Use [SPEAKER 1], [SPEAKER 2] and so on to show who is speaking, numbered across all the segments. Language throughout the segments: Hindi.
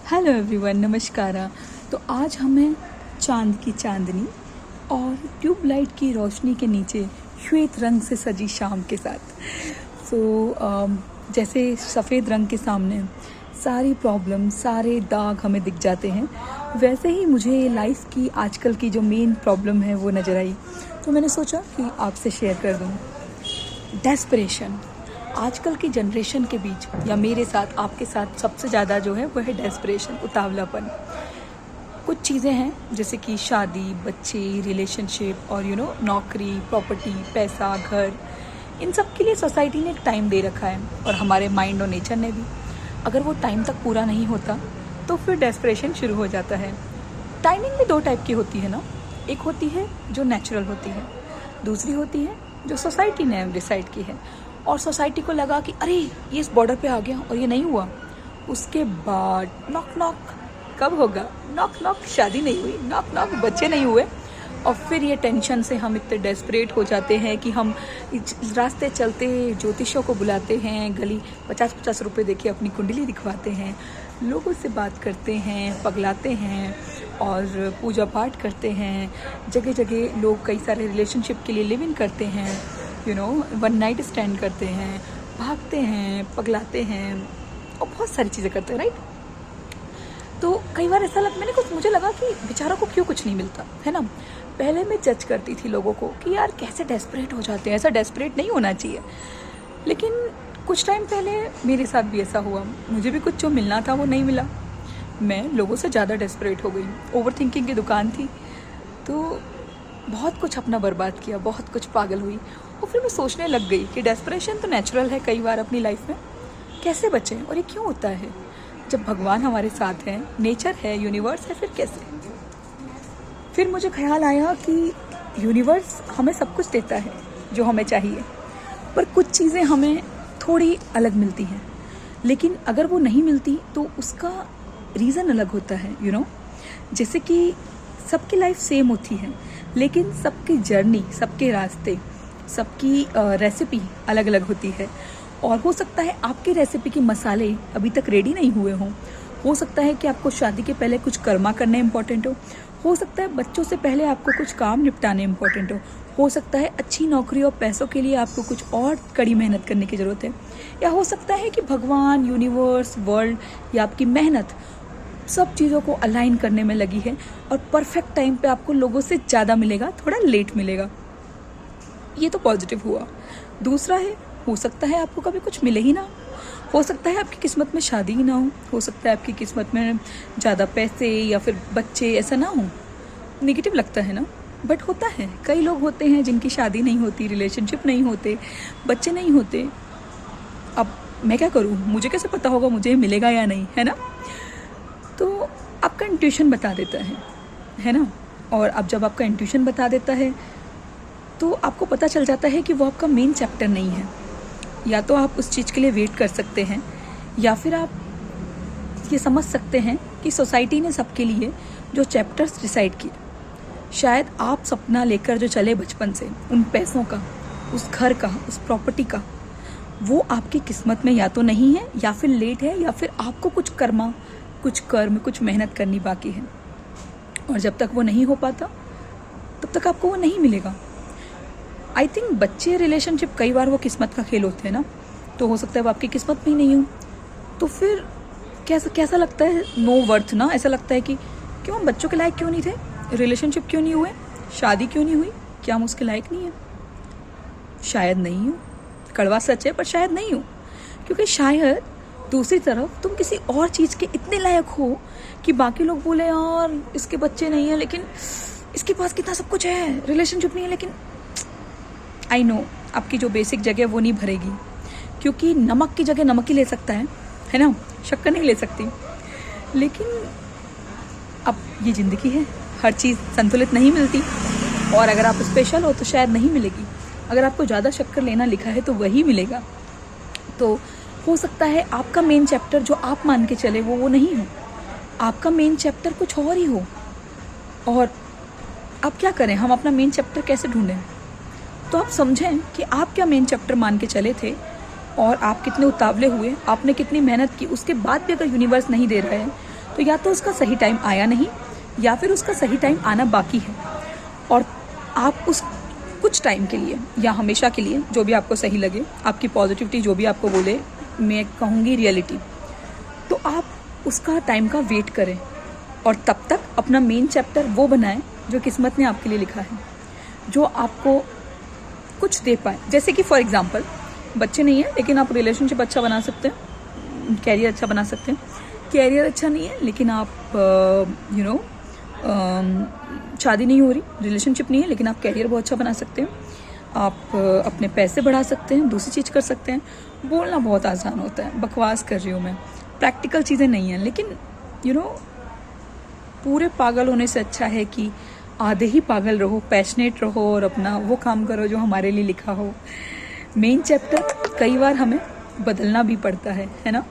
[SPEAKER 1] हेलो एवरीवन, नमस्कार। तो आज हमें चांद की चांदनी और ट्यूबलाइट की रोशनी के नीचे श्वेत रंग से सजी शाम के साथ जैसे सफ़ेद रंग के सामने सारी प्रॉब्लम, सारे दाग हमें दिख जाते हैं, वैसे ही मुझे लाइफ की आजकल की जो मेन प्रॉब्लम है वो नज़र आई। तो मैंने सोचा कि आपसे शेयर कर दूँ। डेस्परेशन आजकल की जनरेशन के बीच, या मेरे साथ, आपके साथ सबसे ज़्यादा जो है वो है डेस्परेशन, उतावलापन। कुछ चीज़ें हैं जैसे कि शादी, बच्चे, रिलेशनशिप और नौकरी, प्रॉपर्टी, पैसा, घर, इन सब के लिए सोसाइटी ने एक टाइम दे रखा है और हमारे माइंड और नेचर ने भी। अगर वो टाइम तक पूरा नहीं होता तो फिर डेस्परेशन शुरू हो जाता है। टाइमिंग भी दो टाइप की होती है ना, एक होती है जो नेचुरल होती है, दूसरी होती है जो सोसाइटी ने डिसाइड की है। और सोसाइटी को लगा कि अरे ये इस बॉर्डर पे आ गया और ये नहीं हुआ, उसके बाद नॉक नॉक कब होगा, नॉक नॉक शादी नहीं हुई, नॉक नॉक बच्चे नहीं हुए। और फिर ये टेंशन से हम इतने डेस्परेट हो जाते हैं कि हम रास्ते चलते ज्योतिषों को बुलाते हैं, गली 50-50 रुपये देके अपनी कुंडली दिखवाते हैं, लोगों से बात करते हैं, पगलाते हैं और पूजा पाठ करते हैं। जगह जगह लोग कई सारे रिलेशनशिप के लिए लिव इन करते हैं, वन नाइट स्टैंड करते हैं, भागते हैं, पगलाते हैं और बहुत सारी चीज़ें करते हैं, राइट। तो कई बार ऐसा मुझे लगा कि बेचारों को क्यों कुछ नहीं मिलता है ना। पहले मैं जज करती थी लोगों को कि यार कैसे डेस्परेट हो जाते हैं, ऐसा डेस्परेट नहीं होना चाहिए। लेकिन कुछ टाइम पहले मेरे साथ भी ऐसा हुआ, मुझे भी कुछ जो मिलना था वो नहीं मिला। मैं लोगों से ज़्यादा डेस्परेट हो गई, ओवर थिंकिंग की दुकान थी, तो बहुत कुछ अपना बर्बाद किया, बहुत कुछ पागल हुई। और फिर मैं सोचने लग गई कि डेस्परेशन तो नेचुरल है कई बार अपनी लाइफ में, कैसे बचें और ये क्यों होता है जब भगवान हमारे साथ हैं, नेचर है, यूनिवर्स है, फिर कैसे। फिर मुझे ख्याल आया कि यूनिवर्स हमें सब कुछ देता है जो हमें चाहिए, पर कुछ चीज़ें हमें थोड़ी अलग मिलती हैं। लेकिन अगर वो नहीं मिलती तो उसका रीज़न अलग होता है, जैसे कि सबकी लाइफ सेम होती है, लेकिन सबकी जर्नी, सबके रास्ते, सबकी रेसिपी अलग अलग होती है। और हो सकता है आपकी रेसिपी के मसाले अभी तक रेडी नहीं हुए हों, हो सकता है कि आपको शादी के पहले कुछ कर्मा करने इम्पोर्टेंट हो सकता है बच्चों से पहले आपको कुछ काम निपटाने इम्पोर्टेंट हो सकता है अच्छी नौकरी और पैसों के लिए आपको कुछ और कड़ी मेहनत करने की ज़रूरत है, या हो सकता है कि भगवान, यूनिवर्स, वर्ल्ड या आपकी मेहनत सब चीज़ों को अलाइन करने में लगी है और परफेक्ट टाइम पे आपको लोगों से ज़्यादा मिलेगा, थोड़ा लेट मिलेगा। ये तो पॉजिटिव हुआ। दूसरा है, हो सकता है आपको कभी कुछ मिले ही ना, हो सकता है आपकी किस्मत में शादी ही ना हो सकता है आपकी किस्मत में ज़्यादा पैसे या फिर बच्चे, ऐसा ना हो। नेगेटिव लगता है ना, बट होता है। कई लोग होते हैं जिनकी शादी नहीं होती, रिलेशनशिप नहीं होते, बच्चे नहीं होते। अब मैं क्या करूँ, मुझे कैसे पता होगा मुझे मिलेगा या नहीं, है ना। तो आपका इंट्यूशन बता देता है ना। और अब जब आपका इंट्यूशन बता देता है तो आपको पता चल जाता है कि वो आपका मेन चैप्टर नहीं है। या तो आप उस चीज़ के लिए वेट कर सकते हैं, या फिर आप ये समझ सकते हैं कि सोसाइटी ने सबके लिए जो चैप्टर्स डिसाइड किए, शायद आप सपना लेकर जो चले बचपन से, उन पैसों का, उस घर का, उस प्रॉपर्टी का, वो आपकी किस्मत में या तो नहीं है, या फिर लेट है, या फिर आपको कुछ कर्म, कुछ मेहनत करनी बाकी है। और जब तक वो नहीं हो पाता तब तक आपको वो नहीं मिलेगा। आई थिंक बच्चे, रिलेशनशिप, कई बार वो किस्मत का खेल होते हैं ना, तो हो सकता है वो आपकी किस्मत में ही नहीं हो। तो फिर कैसा लगता है, नो वर्थ ना। ऐसा लगता है कि क्यों हम बच्चों के लायक क्यों नहीं थे, रिलेशनशिप क्यों नहीं हुए, शादी क्यों नहीं हुई, क्या हम उसके लायक नहीं है। शायद नहीं हो, कड़वा सच है, पर शायद नहीं हो। क्योंकि शायद दूसरी तरफ तुम किसी और चीज़ के इतने लायक हो कि बाकी लोग बोले यार इसके बच्चे नहीं है, लेकिन इसके पास कितना सब कुछ है, रिलेशनशिप नहीं है, लेकिन आई नो आपकी जो बेसिक जगह वो नहीं भरेगी। क्योंकि नमक की जगह नमक ही ले सकता है ना, शक्कर नहीं ले सकती। लेकिन अब ये ज़िंदगी है, हर चीज़ संतुलित नहीं मिलती, और अगर आप स्पेशल हो तो शायद नहीं मिलेगी। अगर आपको ज़्यादा शक्कर लेना लिखा है तो वही मिलेगा। तो हो सकता है आपका मेन चैप्टर जो आप मान के चले वो नहीं हो, आपका मेन चैप्टर कुछ और ही हो। और अब क्या करें, हम अपना मेन चैप्टर कैसे ढूंढें। तो आप समझें कि आप क्या मेन चैप्टर मान के चले थे और आप कितने उतावले हुए, आपने कितनी मेहनत की, उसके बाद भी अगर यूनिवर्स नहीं दे रहा है तो या तो उसका सही टाइम आया नहीं, या फिर उसका सही टाइम आना बाकी है, और आप उस कुछ टाइम के लिए या हमेशा के लिए, जो भी आपको सही लगे, आपकी पॉजिटिविटी जो भी आपको बोले, मैं कहूँगी रियलिटी, तो आप उसका टाइम का वेट करें और तब तक अपना मेन चैप्टर वो बनाएं जो किस्मत ने आपके लिए लिखा है, जो आपको कुछ दे पाए। जैसे कि फॉर एग्जांपल, बच्चे नहीं है लेकिन आप रिलेशनशिप अच्छा बना सकते हैं, कैरियर अच्छा बना सकते हैं। कैरियर अच्छा नहीं है लेकिन आप शादी नहीं हो रही, रिलेशनशिप नहीं है, लेकिन आप कैरियर बहुत अच्छा बना सकते हैं। आप अपने पैसे बढ़ा सकते हैं, दूसरी चीज़ कर सकते हैं। बोलना बहुत आसान होता है, बकवास कर रही हूँ मैं, प्रैक्टिकल चीज़ें नहीं हैं, लेकिन पूरे पागल होने से अच्छा है कि आधे ही पागल रहो, पैशनेट रहो और अपना वो काम करो जो हमारे लिए लिखा हो। मेन चैप्टर कई बार हमें बदलना भी पड़ता है ना।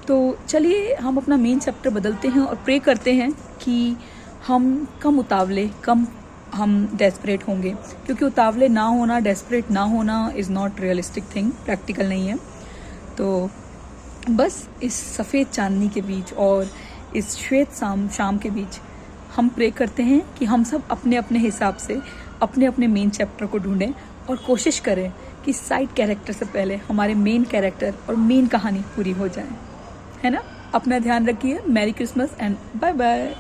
[SPEAKER 1] तो चलिए हम अपना मेन चैप्टर बदलते हैं और प्रे करते हैं कि हम कम उतावले, कम हम डेस्परेट होंगे, क्योंकि उतावले ना होना, डेस्परेट ना होना is not realistic thing, practical नहीं है। तो बस इस सफ़ेद चांदनी के बीच और इस श्वेत शाम के बीच हम प्रे करते हैं कि हम सब अपने अपने हिसाब से अपने अपने मेन चैप्टर को ढूंढें और कोशिश करें कि साइड कैरेक्टर से पहले हमारे मेन कैरेक्टर और मेन कहानी पूरी हो जाए, है ना। अपना ध्यान रखिए। Merry Christmas and bye bye.